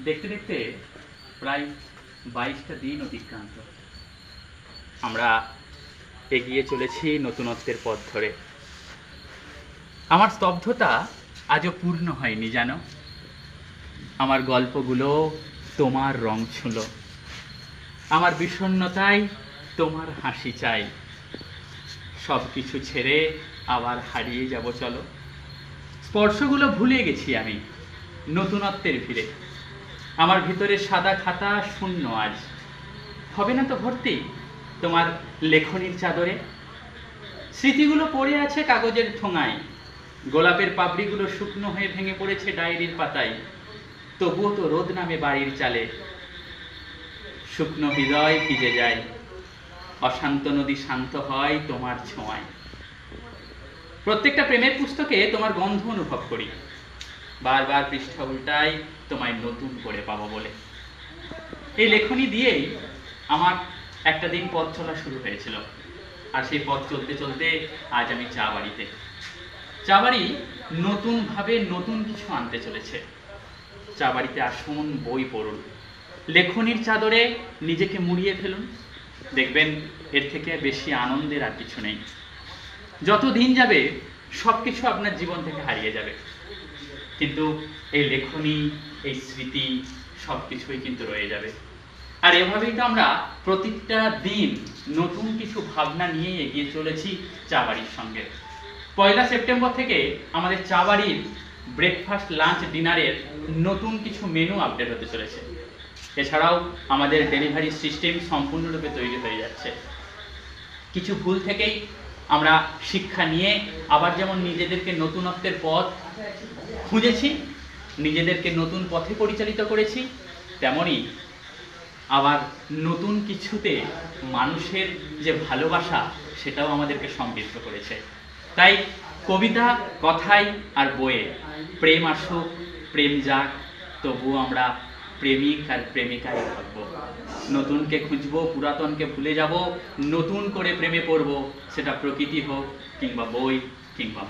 দেখতে দেখতে প্রায় 22টা দিন অতিক্রান্ত। আমরা এগিয়ে চলেছি নতুনত্বের পথ ধরে। আমার স্তব্ধতা আজও পূর্ণ হয়নি জানো। আমার গল্পগুলো তোমার রং ছুঁলো, আমার বিষণ্ণতায় তোমার হাসি চাই। সব কিছু ছেড়ে আবার হারিয়ে যাব চলো। স্পর্শগুলো ভুলে গেছি আমি নতুনত্বের ভিড়ে। আমার ভিতরে সাদা খাতা শূন্য আজ, হবে না তো ভর্তি তোমার লেখনির চাদরে। স্মৃতিগুলো পড়ে আছে কাগজের ঠোঙায়, গোলাপের পাপড়িগুলো শুকনো হয়ে ভেঙে পড়েছে ডায়েরির পাতায়। তবুও তো রোদ নামে বাড়ির চালে, শুকনো হৃদয় ভিজে যায়, অশান্ত নদী শান্ত হয় তোমার ছোঁয়ায়। প্রত্যেকটা প্রেমের পুস্তকে তোমার গন্ধ অনুভব করি, বারবার পৃষ্ঠা উল্টাই তোমায় নতুন করে পাবো বলে। এই লেখনী দিয়েই আমার একটা দিন পথ চলা শুরু হয়েছিল, আর সেই পথ চলতে চলতে আজ আমি চা বাড়িতে। চা বাড়ি নতুনভাবে নতুন কিছু আনতে চলেছে। চা বাড়িতে আসুন, বই পড়ুন, লেখনির চাদরে নিজেকে মুড়িয়ে ফেলুন। দেখবেন এর থেকে বেশি আনন্দের আর কিছু নেই। যত দিন যাবে সব কিছু আপনার জীবন থেকে হারিয়ে যাবে, কিন্তু এই লেখনী, এই স্মৃতি সব কিছুই কিন্তু রয়ে যাবে। আর এভাবেই তো আমরা প্রতিটা দিন নতুন কিছু ভাবনা নিয়ে এগিয়ে চলেছি চা বাড়ির সঙ্গে। 1 সেপ্টেম্বর থেকে আমাদের চা বাড়ির ব্রেকফাস্ট, লাঞ্চ, ডিনারের নতুন কিছু মেনু আপডেট হতে চলেছে। এছাড়াও আমাদের ডেলিভারি সিস্টেম সম্পূর্ণরূপে তৈরি হয়ে যাচ্ছে। কিছু ভুল থেকেই আমরা শিক্ষা নিয়ে আবার যেমন নিজেদেরকে নতুনত্বের পথ খুঁজেছি, নিজেদেরকে নতুন পথে পরিচালিত করেছি, তেমনি আবার নতুন কিছুতে মানুষের যে ভালোবাসা সেটাও আমাদেরকে সমৃদ্ধ করেছে। তাই কবিতা, কথায় আর বইয়ে প্রেম আসুক, প্রেম যাক, তবুও আমরা প্রেমিক আর প্রেমিকাই থাকবো। নতুনকে খুঁজবো, পুরাতনকে ভুলে যাব, নতুন করে প্রেমে পড়বো, সেটা প্রকৃতি হোক কিংবা বই কিংবা